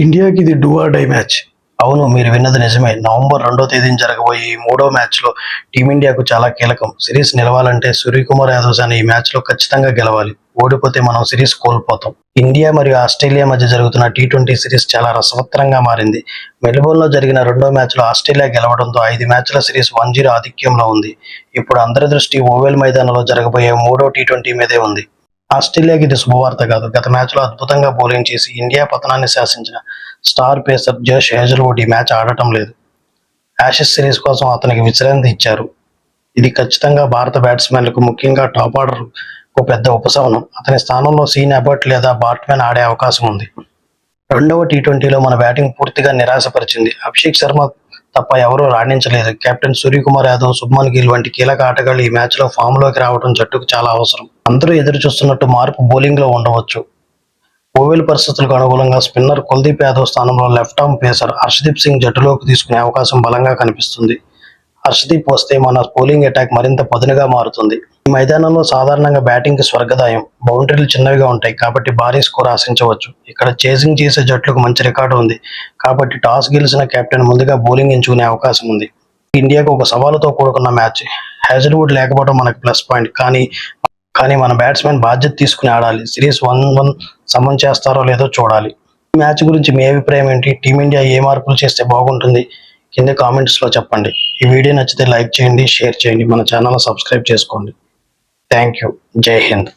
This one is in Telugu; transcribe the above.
ఇండియాకి ఇది డూ ఆర్ డై మ్యాచ్. అవును, మీరు విన్నది నిజమే. నవంబర్ 2వ తేదీన జరగబోయే ఈ మూడో మ్యాచ్లో టీమిండియాకు చాలా కీలకం. సిరీస్ నిలవాలంటే సూర్యకుమార్ యాదవ్ ఈ మ్యాచ్లో ఖచ్చితంగా గెలవాలి. ఓడిపోతే మనం సిరీస్ కోల్పోతాం. ఇండియా మరియు ఆస్ట్రేలియా మధ్య జరుగుతున్న టీ20 సిరీస్ చాలా రసవత్తరంగా మారింది. మెల్బోర్న్లో జరిగిన రెండో మ్యాచ్లో ఆస్ట్రేలియా గెలవడంతో 5 మ్యాచ్ల సిరీస్ 1-0 ఆధిక్యంలో ఉంది. ఇప్పుడు అందరి దృష్టి ఓవెల్ మైదానంలో జరగబోయే మూడో టీ20 మీదే ఉంది. ఆస్ట్రేలియాకి ఇది శుభవార్త కాదు. గత మ్యాచ్లో అద్భుతంగా బౌలింగ్ చేసి ఇండియా పతనాన్ని శాసించిన స్టార్ పేసర్ జోష్ హేజల్వుడ్ ఈ మ్యాచ్ ఆడటం లేదు. యాషెస్ సిరీస్ కోసం అతనికి విశ్రాంతి ఇచ్చారు. ఇది ఖచ్చితంగా భారత బ్యాట్స్మెన్లకు, ముఖ్యంగా టాప్ ఆర్డర్కు పెద్ద ఉపశమనం. అతని స్థానంలో సీన్ అబర్ట్ లేదా బాట్మెన్ ఆడే అవకాశం ఉంది. రెండవ టీ20లో మన బ్యాటింగ్ పూర్తిగా నిరాశపరిచింది. అభిషేక్ శర్మ తప్ప ఎవరూ రాణించలేదు. కెప్టెన్ సూర్యకుమార్ యాదవ్, శుభ్మన్ గిల్ వంటి కీలక ఆటగాళ్లు ఈ మ్యాచ్లో ఫామ్లోకి రావడం జట్టుకు చాలా అవసరం. అందరూ ఎదురు చూస్తున్నట్టు మార్పు బౌలింగ్లో ఉండవచ్చు. ఓవెల్ పరిస్థితులకు అనుకూలంగా స్పిన్నర్ కుల్దీప్ యాదవ్ స్థానంలో left arm pacer Harshdeep Singh జట్టులోకి తీసుకునే అవకాశం బలంగా కనిపిస్తుంది. హర్షదీప్ వస్తే మన బౌలింగ్ అటాక్ మరింత పదునుగా మారుతుంది. ఈ మైదానంలో సాధారణంగా బ్యాటింగ్కి స్వర్గదాయం. బౌండరీలు చిన్నవిగా ఉంటాయి కాబట్టి భారీ స్కోర్ ఆశించవచ్చు. ఇక్కడ చేసింగ్ చేసే జట్లకు మంచి రికార్డు ఉంది కాబట్టి టాస్ గెలిచిన కెప్టెన్ ముందుగా బౌలింగ్ ఎంచుకునే అవకాశం ఉంది. ఇండియాకు ఒక సవాలుతో కూడుకున్న మ్యాచ్. హేజల్వుడ్ లేకపోవడం మనకు ప్లస్ పాయింట్. కానీ మన బ్యాట్స్మెన్ బాధ్యత తీసుకుని ఆడాలి. సిరీస్ 1-1 సమం చేస్తారో లేదో చూడాలి. ఈ మ్యాచ్ గురించి మీ అభిప్రాయం ఏంటి? టీమిండియా ఏ మార్పులు చేస్తే బాగుంటుంది? కింద కామెంట్స్లో చెప్పండి. ఈ వీడియో నచ్చితే లైక్ చేయండి, షేర్ చేయండి, మన ఛానల్ సబ్స్క్రైబ్ చేసుకోండి. Thank you. జై హింద్.